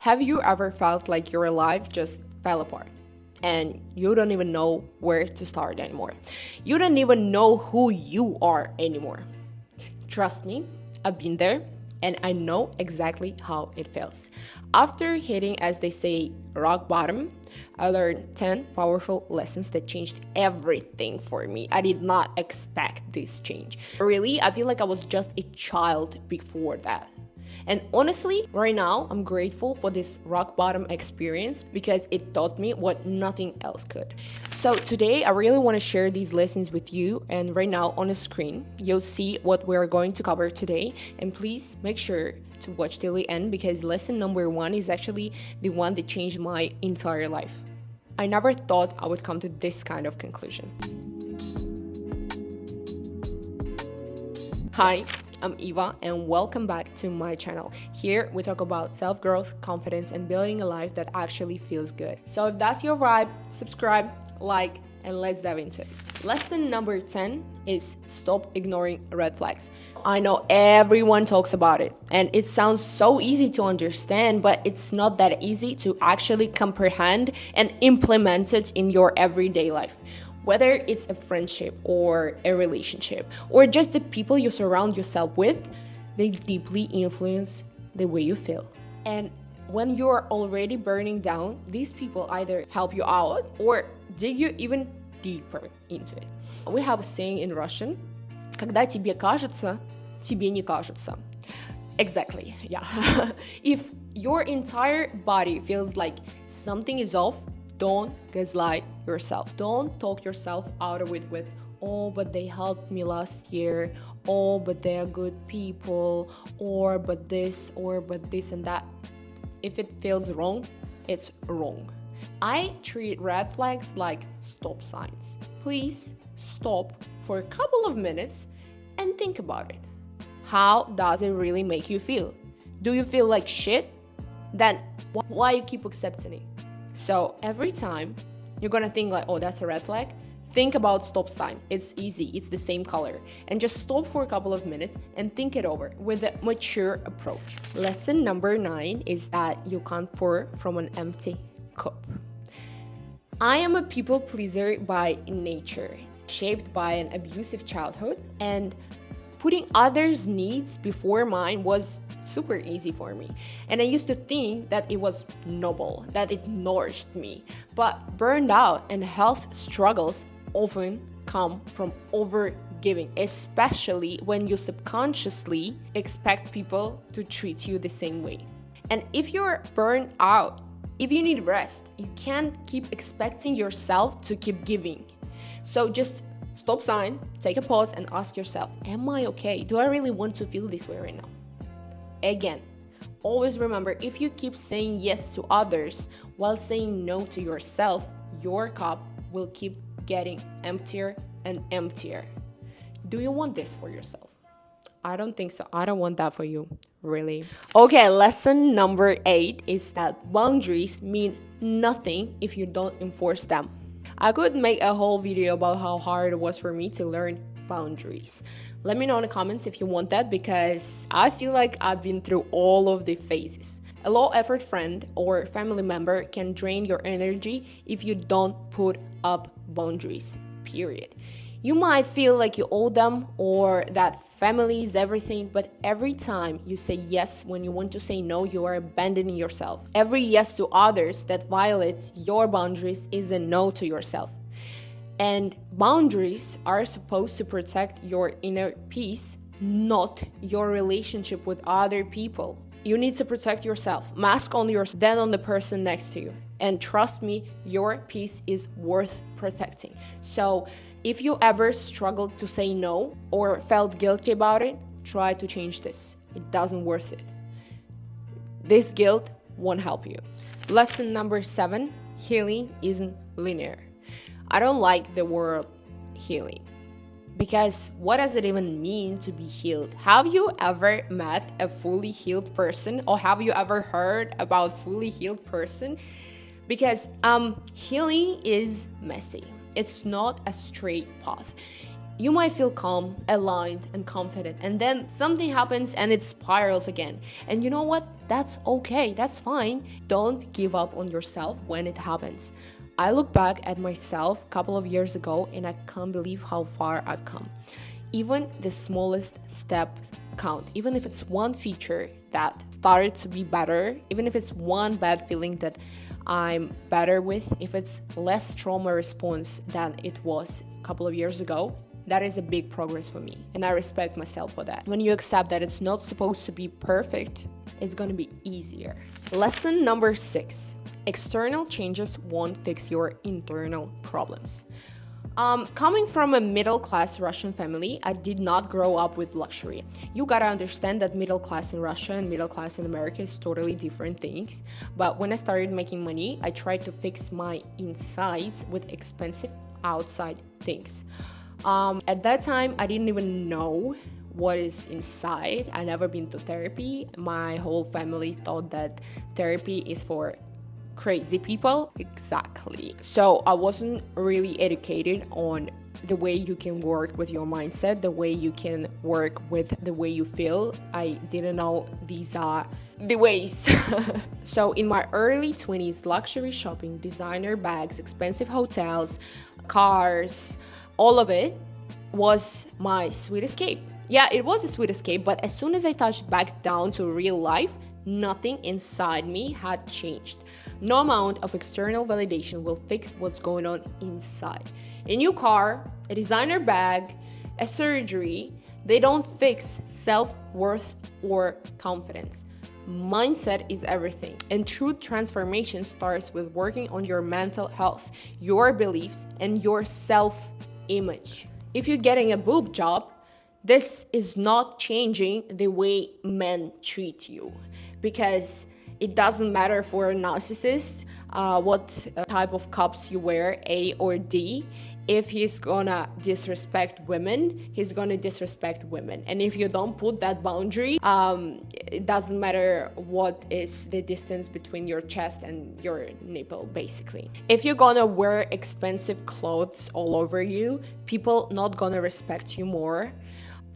Have you ever felt like your life just fell apart and you don't even know where to start anymore? You don't even know who you are anymore. Trust me, I've been there and I know exactly how it feels. After hitting, as they say, rock bottom, I learned 10 powerful lessons that changed everything for me. I did not expect this change. Really, I feel like I was just a child before that. And honestly, right now, I'm grateful for this rock bottom experience because it taught me what nothing else could. So today, I really want to share these lessons with you. And right now on the screen, you'll see what we're going to cover today. And please make sure to watch till the end because lesson number 1 is actually the one that changed my entire life. I never thought I would come to this kind of conclusion. Hi, I'm Eva and welcome back to my channel. Here we talk about self-growth, confidence, and building a life that actually feels good. So if that's your vibe, subscribe, like, and let's dive into it. Lesson number 10 is stop ignoring red flags. I know everyone talks about it and it sounds so easy to understand, but it's not that easy to actually comprehend and implement it in your everyday life. Whether it's a friendship or a relationship or just the people you surround yourself with, they deeply influence the way you feel. And when you're already burning down, these people either help you out or dig you even deeper into it. We have a saying in Russian, когда тебе кажется, тебе не кажется. Exactly, yeah. If your entire body feels like something is off, don't gaslight yourself. Don't talk yourself out of it with, oh, but they helped me last year, oh, but they are good people, or but this and that. If it feels wrong, it's wrong. I treat red flags like stop signs. Please stop for a couple of minutes and think about it. How does it really make you feel? Do you feel like shit? Then why you keep accepting it? So every time you're gonna think like, oh, that's a red flag, think about stop sign. It's easy, it's the same color. And just stop for a couple of minutes and think it over with a mature approach. Lesson number 9 is that you can't pour from an empty cup. I am a people pleaser by nature, shaped by an abusive childhood, and putting others' needs before mine was super easy for me. And I used to think that it was noble, that it nourished me. But burned out and health struggles often come from overgiving, especially when you subconsciously expect people to treat you the same way. And if you're burned out, if you need rest, you can't keep expecting yourself to keep giving. So just stop sign, take a pause and ask yourself, am I okay? Do I really want to feel this way right now? Again, always remember, if you keep saying yes to others while saying no to yourself, your cup will keep getting emptier and emptier. Do you want this for yourself? I don't think so. I don't want that for you, really. Okay, lesson number 8 is that boundaries mean nothing if you don't enforce them. I could make a whole video about how hard it was for me to learn boundaries. Let me know in the comments if you want that because I feel like I've been through all of the phases. A low effort friend or family member can drain your energy if you don't put up boundaries, period. You might feel like you owe them or that family is everything, but every time you say yes when you want to say no, you are abandoning yourself. Every yes to others that violates your boundaries is a no to yourself. And boundaries are supposed to protect your inner peace, not your relationship with other people. You need to protect yourself. Mask on yourself, then on the person next to you. And trust me, your peace is worth protecting. So if you ever struggled to say no or felt guilty about it, try to change this. It doesn't worth it. This guilt won't help you. Lesson number 7, healing isn't linear. I don't like the word healing because what does it even mean to be healed? Have you ever met a fully healed person or have you ever heard about fully healed person? Because healing is messy. It's not a straight path. You might feel calm, aligned, and confident, and then something happens and it spirals again. And you know what? That's okay, that's fine. Don't give up on yourself when it happens. I look back at myself a couple of years ago and I can't believe how far I've come. Even the smallest step count, even if it's one feature that started to be better, even if it's one bad feeling that I'm better with, if it's less trauma response than it was a couple of years ago, that is a big progress for me. And I respect myself for that. When you accept that it's not supposed to be perfect, it's gonna be easier. Lesson number 6, external changes won't fix your internal problems. Coming from a middle-class Russian family, I did not grow up with luxury. You gotta understand that middle class in Russia and middle class in America is totally different things. But when I started making money, I tried to fix my insides with expensive outside things. At that time, I didn't even know what is inside. I never been to therapy. My whole family thought that therapy is for crazy people. Exactly. So I wasn't really educated on the way you can work with your mindset, the way you can work with the way you feel. I didn't know these are the ways. So in my early 20s, luxury shopping, designer bags, expensive hotels, cars, all of it was my sweet escape. Yeah, it was a sweet escape, but as soon as I touched back down to real life, nothing inside me had changed. No amount of external validation will fix what's going on inside. A new car, a designer bag, a surgery, they don't fix self-worth or confidence. Mindset is everything, and true transformation starts with working on your mental health, your beliefs, and your self-image. If you're getting a boob job, this is not changing the way men treat you, because it doesn't matter for a narcissist what type of cups you wear, A or D. If he's gonna disrespect women, he's gonna disrespect women. And if you don't put that boundary, it doesn't matter what is the distance between your chest and your nipple, basically. If you're gonna wear expensive clothes all over you, people not gonna respect you more.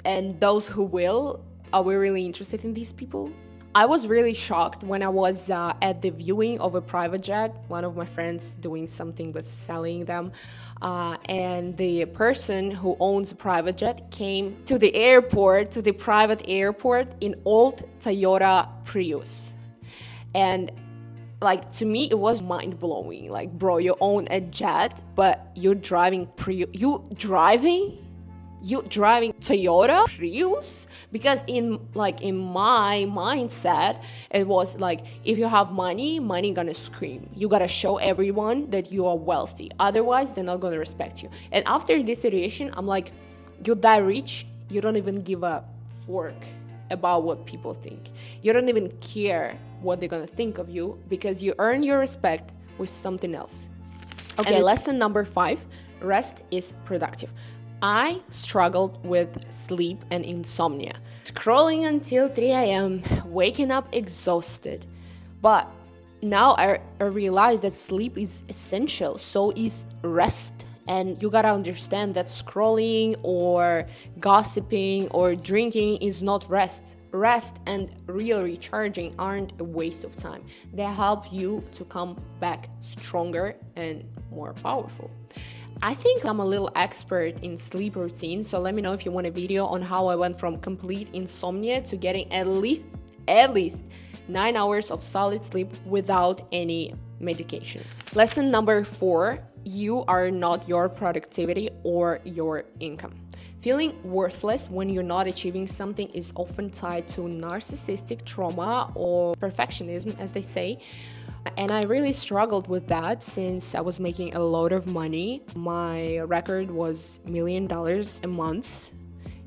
And those who will, are we really interested in these people? I was really shocked when I was at the viewing of a private jet. One of my friends doing something with selling them. And the person who owns a private jet came to the airport, to the private airport in old Toyota Prius. And like, to me, it was mind-blowing. Like, bro, you own a jet, but you're driving You driving Toyota Prius? Because in my mindset, it was like, if you have money gonna scream. You gotta show everyone that you are wealthy. Otherwise, they're not gonna respect you. And after this situation, I'm like, you're that rich, you don't even give a fork about what people think. You don't even care what they're gonna think of you, because you earn your respect with something else. Okay, and lesson number 5, rest is productive. I struggled with sleep and insomnia, scrolling until 3 a.m., waking up exhausted. But now I realize that sleep is essential, so is rest. And you gotta understand that scrolling or gossiping or drinking is not rest. Rest and real recharging aren't a waste of time. They help you to come back stronger and more powerful. I think I'm a little expert in sleep routine, so let me know if you want a video on how I went from complete insomnia to getting at least 9 hours of solid sleep without any medication. Lesson number 4, you are not your productivity or your income. Feeling worthless when you're not achieving something is often tied to narcissistic trauma or perfectionism, as they say. And I really struggled with that since I was making a lot of money. My record was $1 million a month.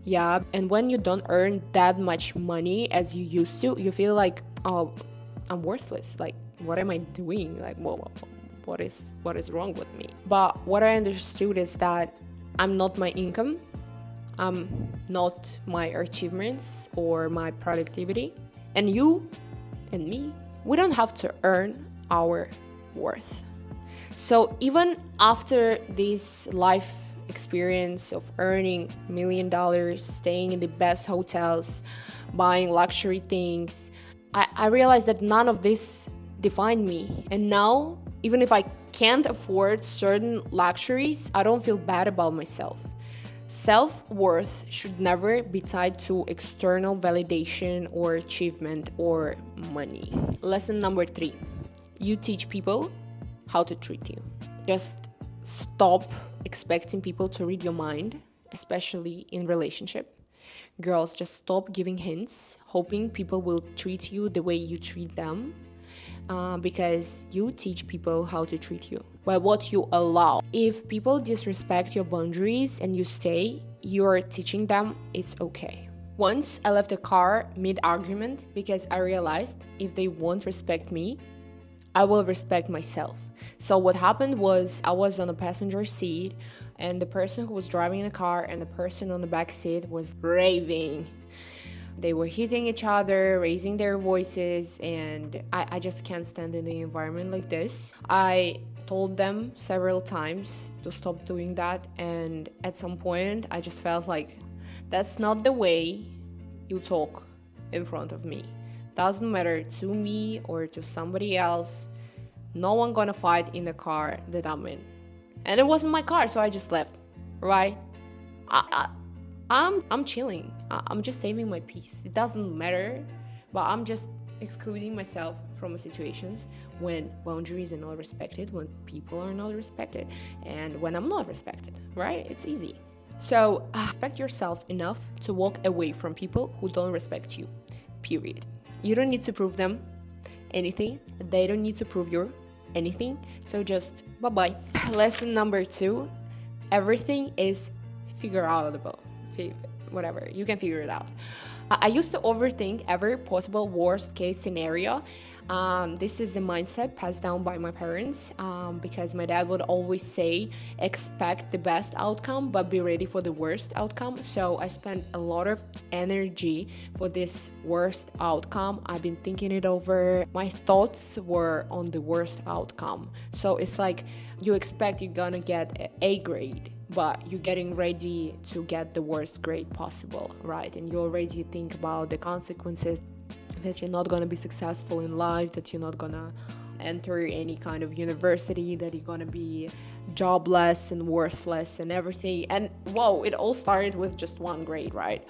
Yeah, and when you don't earn that much money as you used to, you feel like, oh, I'm worthless. Like, what am I doing? Like, what is wrong with me? But what I understood is that I'm not my income. I'm not my achievements or my productivity. And you and me, we don't have to earn our worth. So even after this life experience of earning $1 million, staying in the best hotels, buying luxury things, I realized that none of this defined me. And now, even if I can't afford certain luxuries, I don't feel bad about myself. Self-worth should never be tied to external validation or achievement or money. Lesson number 3. You teach people how to treat you. Just stop expecting people to read your mind, especially in relationship. Girls, just stop giving hints, hoping people will treat you the way you treat them, because you teach people how to treat you by what you allow. If people disrespect your boundaries and you stay, you're teaching them it's okay. Once I left the car mid-argument because I realized if they won't respect me, I will respect myself. So what happened was I was on the passenger seat and the person who was driving the car and the person on the back seat was raving. They were hitting each other, raising their voices, and I just can't stand in the environment like this. I told them several times to stop doing that, and at some point I just felt like that's not the way you talk in front of me. Doesn't matter to me or to somebody else. No one gonna fight in the car that I'm in. And it wasn't my car, so I just left, right? I'm chilling. I'm just saving my peace. It doesn't matter, but I'm just excluding myself from situations when boundaries are not respected, when people are not respected, and when I'm not respected, right? It's easy. So respect yourself enough to walk away from people who don't respect you, period. You don't need to prove them anything. They don't need to prove you anything. So just bye-bye. Lesson number 2, everything is figure outable. Whatever, you can figure it out. I used to overthink every possible worst case scenario. This is a mindset passed down by my parents, because my dad would always say expect the best outcome but be ready for the worst outcome. So I spent a lot of energy for this worst outcome. I've been thinking it over. My thoughts were on the worst outcome. So it's like you expect you're gonna get an A grade, but you're getting ready to get the worst grade possible, right? And you already think about the consequences, that you're not going to be successful in life, that you're not going to enter any kind of university, that you're going to be jobless and worthless and everything. And whoa, it all started with just one grade, right?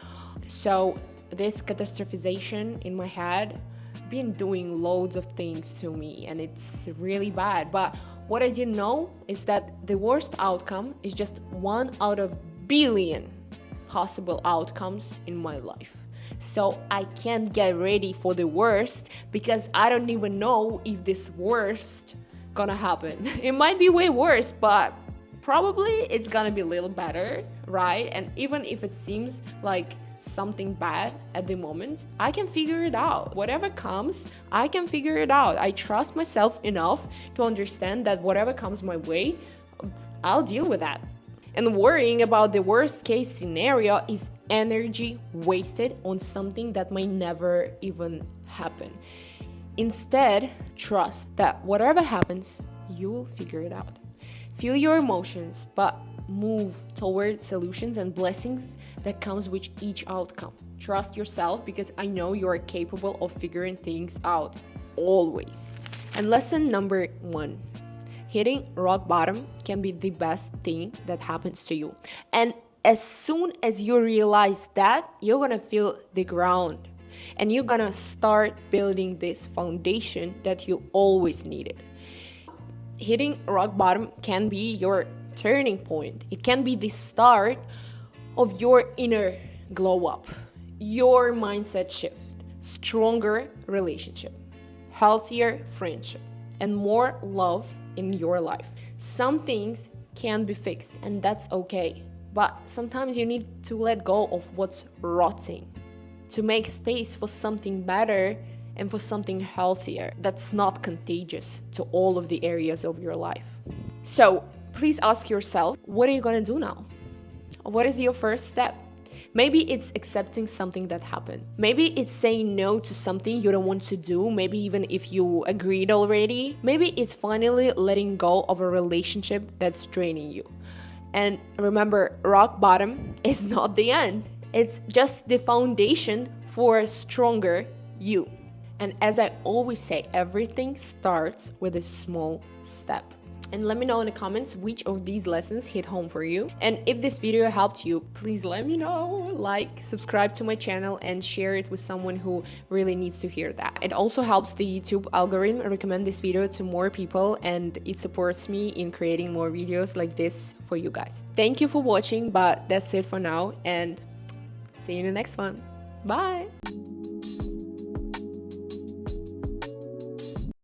So this catastrophization in my head been doing loads of things to me, and it's really bad. But what I didn't know is that the worst outcome is just 1 out of billion possible outcomes in my life. So I can't get ready for the worst because I don't even know if this worst gonna happen. It might be way worse, but probably it's gonna be a little better, right? And even if it seems like something bad at the moment, I can figure it out. Whatever comes, I can figure it out. I trust myself enough to understand that whatever comes my way, I'll deal with that. And worrying about the worst case scenario is energy wasted on something that may never even happen. Instead, trust that whatever happens, you will figure it out. Feel your emotions, but move toward solutions and blessings that comes with each outcome. Trust yourself, because I know you are capable of figuring things out, always. And lesson number 1. Hitting rock bottom can be the best thing that happens to you. And as soon as you realize that, you're gonna feel the ground. And you're gonna start building this foundation that you always needed. Hitting rock bottom can be your turning point. It can be the start of your inner glow up, your mindset shift, stronger relationship, healthier friendship, and more love in your life. Some things can be fixed, and that's okay. But sometimes you need to let go of what's rotting to make space for something better and for something healthier that's not contagious to all of the areas of your life. So please ask yourself, what are you gonna do now? What is your first step? Maybe it's accepting something that happened. Maybe it's saying no to something you don't want to do, maybe even if you agreed already. Maybe it's finally letting go of a relationship that's draining you. And remember, rock bottom is not the end. It's just the foundation for a stronger you. And as I always say, everything starts with a small step. And let me know in the comments which of these lessons hit home for you. And if this video helped you, please let me know. Like, subscribe to my channel, and share it with someone who really needs to hear that. It also helps the YouTube algorithm recommend this video to more people, and it supports me in creating more videos like this for you guys. Thank you for watching, but that's it for now, and see you in the next one. Bye!